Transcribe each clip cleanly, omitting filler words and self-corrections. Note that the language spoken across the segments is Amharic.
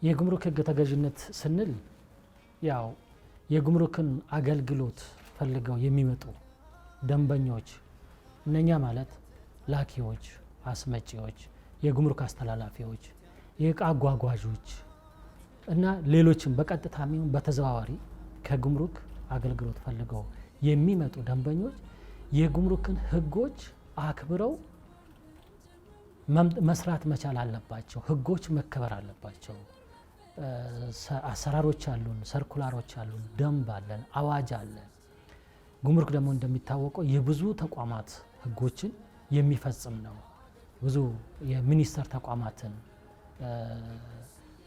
የጉምሩክ ህግ ተገዥነት ስንል ያው የጉምሩክን አገልግሎት ፈልገው የሚመጡ ደንበኞች እነኛ ማለት ላኪዎች፣ አስመጪዎች፣ የጉምሩክ አስተላላፊዎች፣ የእቃ አጓጓዦች እና ሌሎችም በቀጥታም ይሁን በተዘዋዋሪ ከጉምሩክ አገልግሎት ፈልገው የሚመጡ ደንበኞች የጉምሩክን ህጎች አክብረው መስራት መቻል አለባቸው። ህጎች መከበር አለባቸው። አሰራሮች አሉን፣ ሰርኩላሮች አሉን፣ ደንብ አለን፣ አዋጅ አለን። ጉምሩክ ደግሞ እንደሚታወቀው የብዙ ተቋማት ህጎችን የሚፈጽም ነው። ብዙ የሚኒስቴር ተቋማትን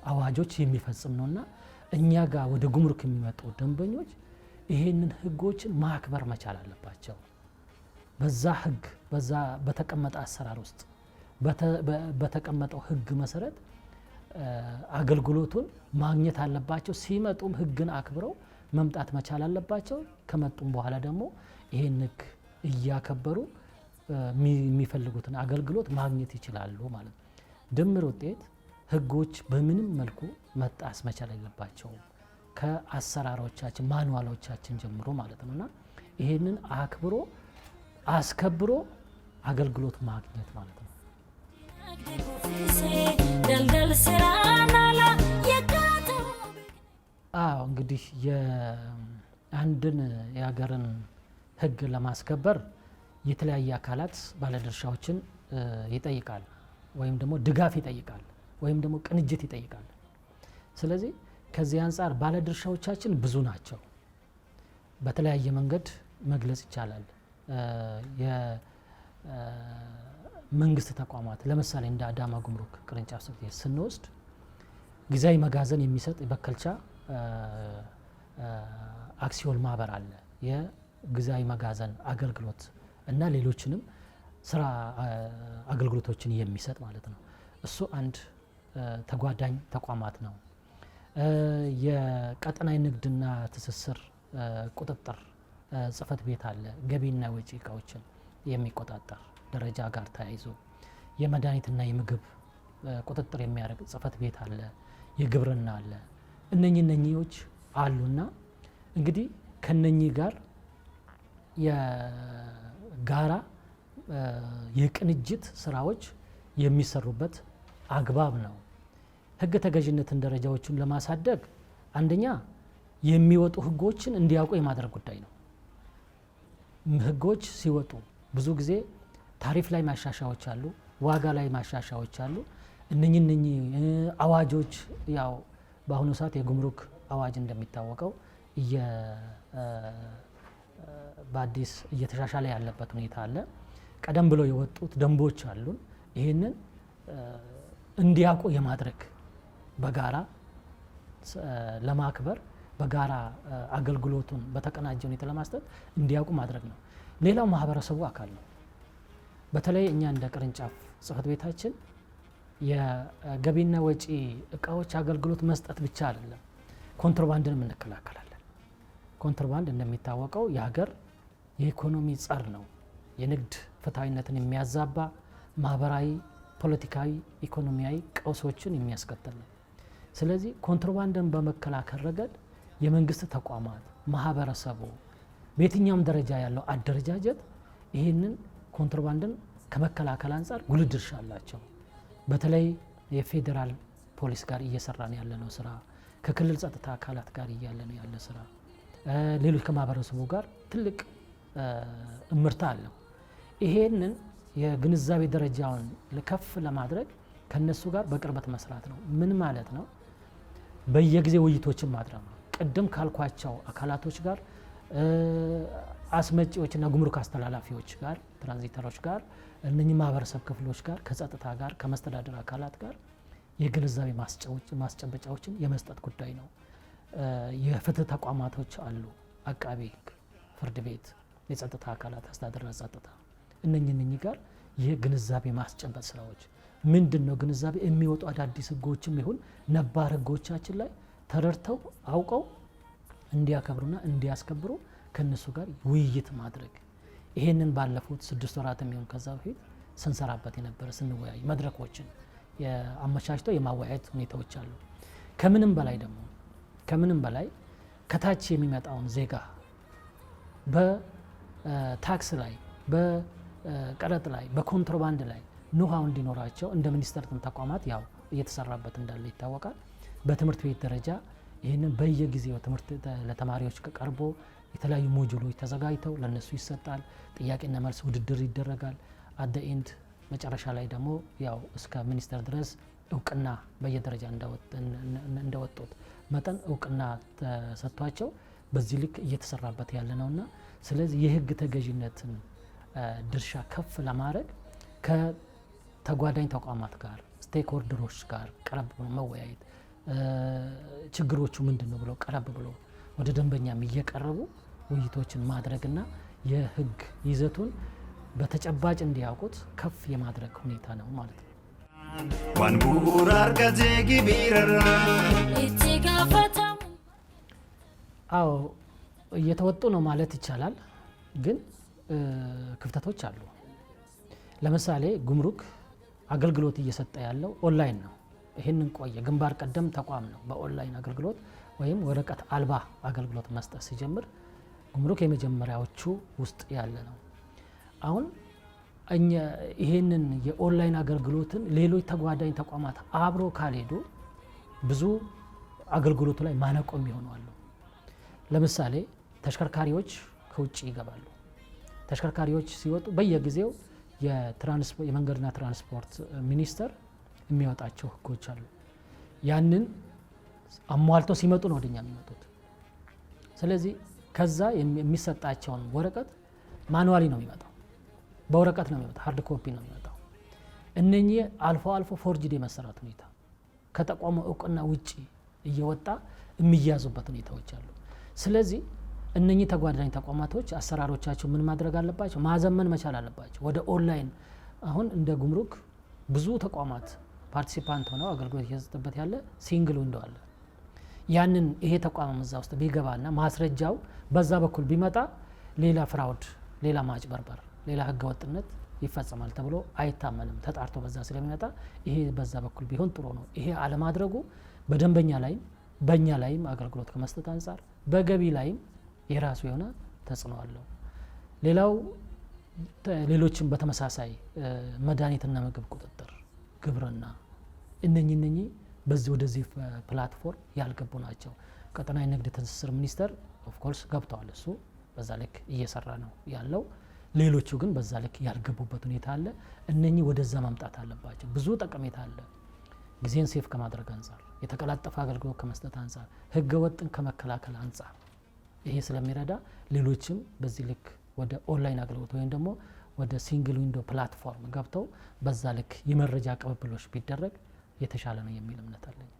አዋጆች የሚፈጽም ነውና እኛ ጋር ወደ ጉምሩክ የሚመጡ ደንበኞች ይሄንን ህጎችን ማክበር መቻል አለባቸው። በዛ ህግ በዛ በተቀመጠ አሰራር ውስጥ በተቀመጠው ህግ መሰረት አገልግሎቱን ማግኘት አለባቸው። ሲመጡም ህግን አክብረው መምጣት መቻል አለባቸው። ከመጡም በኋላ ደግሞ ይሄን ህግ እያከበሩ የሚፈልጉትን አገልግሎት ማግኘት ይችላሉ ማለት ነው። ድምር ውጤት ህጎች በምንም መልኩ መጣስ መቻል አለባቸው ከአሰራሮቻችን ማኑዋሎቻችን ጀምሮ ማለት ነውና ይሄንን አክብሮ አስከብሮ አገልግሎት ማግኘት ማለት ነው። እንግዲህ የአንድን የሀገርን ህግ ለማስከበር የተለያየ አካላት ባለድርሻዎችን ይጠይቃል፣ ወይም ደግሞ ድጋፍ ይጠይቃል፣ ወይም ደግሞ ቅንጅት ይጠይቃል። ስለዚህ ከዚህ አንጻር ባለድርሻዎቻችን ብዙ ናቸው። በተለያየ መንገድ መግለጽ ይቻላል። የመንግስት ተቋማት ለምሳሌ እንደ አዳማ ጉምሩክ ቅርንጫፍ ጽሕፈት ቤት ስንወስድ ጊዜያዊ መጋዘን የሚሰጥ በከልቻ አክሲዮን ማህበር አለ። የጊዜያዊ መጋዘን አገልግሎት እና ሌሎችንም ስራ አገልግሎቶችን የሚሰጥ ማለት ነው። እሱ አንድ ተጓዳኝ ተቋማት ነው። የቀጠናዊ ንግድና ትስስር ቁጥጥር ጽሕፈት ቤት አለ። ገቢና ወጪ እቃዎችን የሚቆጣጠር ደረጃ ጋር ተያይዞ የመድኃኒትና የምግብ ቁጥጥር የሚያደርግ ጽሕፈት ቤት አለ። የግብርና አለ። እነኚህዎች አሉና እንግዲህ ከነኚህ ጋር የጋራ የቅንጅት ስራዎች የሚሰሩበት አግባብ ነው። ህግ ተገዥነትን ደረጃዎችን ለማሳደግ አንደኛ የሚወጡ ህጎችን እንዲያውቁ የማድረግ ጉዳይ ነው። ህጎች ሲወጡ ብዙ ጊዜ ታሪፍ ላይ ማሻሻያዎች አሉ፣ ዋጋ ላይ ማሻሻያዎች አሉ። እነኚህ አዋጆች ያው በአሁኑ ሰዓት የጉምሩክ አዋጅ እንደሚታወቀው በአዲስ እየተሻሻለ ያለበት ሁኔታ አለ። ቀደም ብሎ የወጡት ደንቦች አሉን። ይህንን እንዲያውቁ የማድረግ በጋራ ለማክበር በጋራ አገልግሎቱን በተቀናጀ ሁኔታ ለማስጠት እንዲያውቁ ማድረግ ነው። ሌላው ማህበረሰቡ አካል ነው። በተለይ እኛ እንደ ቅርንጫፍ ጽሕፈት ቤታችን የገቢና ወጪ እቃዎች አገልግሎት መስጠት ብቻ አይደለም፣ ኮንትሮባንድንም እንከላከላለን። ኮንትሮባንድ እንደሚታወቀው የሀገር የኢኮኖሚ ጸር ነው። የንግድ ፍትሐዊነትን የሚያዛባ ማህበራዊ፣ ፖለቲካዊ፣ ኢኮኖሚያዊ ቀውሶችን የሚያስከትል ነው። ስለዚህ ኮንትሮባንድን በመከላከል ረገድ የመንግስት ተቋማት፣ ማህበረሰቡ በየትኛውም ደረጃ ያለው አደረጃጀት ይህንን ኮንትሮባንድን ከመከላከል አንጻር ጉልህ ድርሻ አላቸው። በተለይ የፌዴራል ፖሊስ ጋር እየሰራን ያለነው ስራ፣ ከክልል ጸጥታ አካላት ጋር እያለነው ያለ ስራ፣ ሌሎች ከማህበረሰቡ ጋር ትልቅ እምርታ አለው። ይሄንን የግንዛቤ ደረጃውን ከፍ ለማድረግ ከነሱ ጋር በቅርበት መስራት ነው። ምን ማለት ነው? በየጊዜ ውይይቶችን ማድረግ ነው። ቅድም ካልኳቸው አካላቶች ጋር አስመጪዎችና ጉምሩክ አስተላላፊዎች ጋር፣ ትራንዚተሮች ጋር፣ እነኚህ ማህበረሰብ ክፍሎች ጋር፣ ከጸጥታ ጋር፣ ከመስተዳደር አካላት ጋር የግንዛቤ ማስጨበጫዎችን የመስጠት ጉዳይ ነው። የፍትህ ተቋማቶች አሉ፣ አቃቤ ሕግ፣ ፍርድ ቤት፣ የጸጥታ አካላት፣ አስተዳደርና ጸጥታ፣ እነኚህ ጋር የግንዛቤ ማስጨበጥ ስራዎች ምንድን ነው? ግንዛቤ የሚወጡ አዳዲስ ህጎችም ይሁን ነባር ህጎቻችን ላይ ተረድተው አውቀው እንዲያከብሩና እንዲያስከብሩ ከነሱ ጋር ውይይት ማድረግ ይሄንን ባለፉት 6 ወራት የሚሆን ከዛ በፊት ስንሰራበት የነበረ ስንወያይ መድረኮችን አመቻችቶ የማወያየት ሁኔታዎች አሉ። ከምንም በላይ ከታች የሚመጣውን ዜጋ በታክስ ላይ በቀረጥ ላይ በኮንትሮባንድ ላይ ኖሃው እንዲኖራቸው እንደ ሚኒስቴር ተቋማት ያው እየተሰራበት እንዳለ ይታወቃል። በትምህርት ቤት ደረጃ ይህንን በየጊዜው ትምህርት ለተማሪዎች ቀርቦ የተለያዩ ሞጁሎች ተዘጋጅተው ለነሱ ይሰጣል። ጥያቄና መልስ ውድድር ይደረጋል። አደ ኤንድ መጨረሻ ላይ ደግሞ ያው እስከ ሚኒስቴር ድረስ እውቅና በየደረጃ እንደወጡት መጠን እውቅና ተሰጥቷቸው በዚህ ልክ እየተሰራበት ያለ ነውና ስለዚህ የህግ ተገዥነትን ድርሻ ከፍ ለማድረግ ከተጓዳኝ ተቋማት ጋር ስቴክ ሆልደሮች ጋር ቀረብ ብሎ መወያየት ችግሮቹ ምንድነው ብለው ቀረብ ብሎ ወደ ደንበኛም እየቀረቡ ውይይቶችን ማድረግና የህግ ይዘቱን በተጨባጭ እንዲያውቁት ከፍ የማድረግ ሁኔታ ነው ማለት ነው። አዎ እየተወጡ ነው ማለት ይቻላል። ግን ክፍተቶች አሉ። ለምሳሌ ጉምሩክ አገልግሎት እየሰጠ ያለው ኦንላይን ነው። ይህንን ቆየ ግንባር ቀደም ተቋም ነው በኦንላይን አገልግሎት ወይም ወረቀት አልባ አገልግሎት መስጠት ሲጀምር ጉምሩክ የመጀመሪያዎቹ ውስጥ ያለ ነው። አሁን ይሄንን የኦንላይን አገልግሎትን ሌሎች ተጓዳኝ ተቋማት አብሮ ካልሄዱ ብዙ አገልግሎቱ ላይ ማነቆም ይሆናሉ። ለምሳሌ ተሽከርካሪዎች ከውጭ ይገባሉ። ተሽከርካሪዎች ሲወጡ በየጊዜው የመንገድና ትራንስፖርት ሚኒስቴር የሚያወጣቸው ህጎች አሉ። ያንን አሟልተው ሲመጡ ነው ወደኛ የሚመጡት። ስለዚህ ከዛ የሚሰጣቸውን ወረቀት ማኑዋሊ ነው የሚመጣው፣ በወረቀት ነው የሚመጣው፣ ሃርድ ኮፒ ነው የሚመጣው። እነኚህ አልፎ ፎርጅድ የመሰራት ሁኔታ ከተቋሙ እውቅና ውጪ እየወጣ የሚያዙበት ሁኔታዎች አሉ። ስለዚህ እነኚህ ተጓዳኝ ተቋማቶች አሰራሮቻቸው ምን ማድረግ አለባቸው? ማዘመን መቻል አለባቸው ወደ ኦንላይን። አሁን እንደ ጉምሩክ ብዙ ተቋማት ፓርቲሲፓንት ሆነው አገልግሎት እየሰጠበት ያለ ሲንግል ዊንዶው አለ። ያንን ይሄ ተቋም እዛ ውስጥ ቢገባና ማስረጃው በዛ በኩል ቢመጣ ሌላ ፍራውድ፣ ሌላ ማጭበርበር፣ ሌላ ህገወጥነት ይፈጸማል ተብሎ አይታመንም። ተጣርቶ በዛ ስለሚመጣ ይሄ በዛ በኩል ቢሆን ጥሩ ነው። ይሄ አለማድረጉ በደንበኛ ላይም በእኛ ላይም አገልግሎት ከመስጠት አንጻር በገቢ ላይም የራሱ የሆነ ተጽዕኖ አለው። ሌላው ሌሎችም በተመሳሳይ መድኃኒትና ምግብ ቁጥጥር፣ ግብርና እነኚህ በዚህ ወደዚህ ፕላትፎርም ያልገቡ ናቸው። ቀጠናዊ ንግድ ትስስር ሚኒስቴር ኦፍ ኮርስ ገብተዋል። እሱ በዛ ልክ እየሰራ ነው ያለው። ሌሎቹ ግን በዛ ልክ ያልገቡበት ሁኔታ አለ። እነኚህ ወደዛ ማምጣት አለባቸው። ብዙ ጠቀሜታ አለ። ጊዜን ሴፍ ከማድረግ አንጻር፣ የተቀላጠፈ አገልግሎት ከመስጠት አንጻር፣ ህገ ወጥን ከመከላከል አንጻር ይሄ ስለሚረዳ ሌሎችም በዚህ ልክ ወደ ኦንላይን አገልግሎት ወይም ደግሞ ወደ ሲንግል ዊንዶ ፕላትፎርም ገብተው በዛ ልክ የመረጃ ቅብብሎች ቢደረግ የተሻለ ነው የሚል እምነት አለኝ።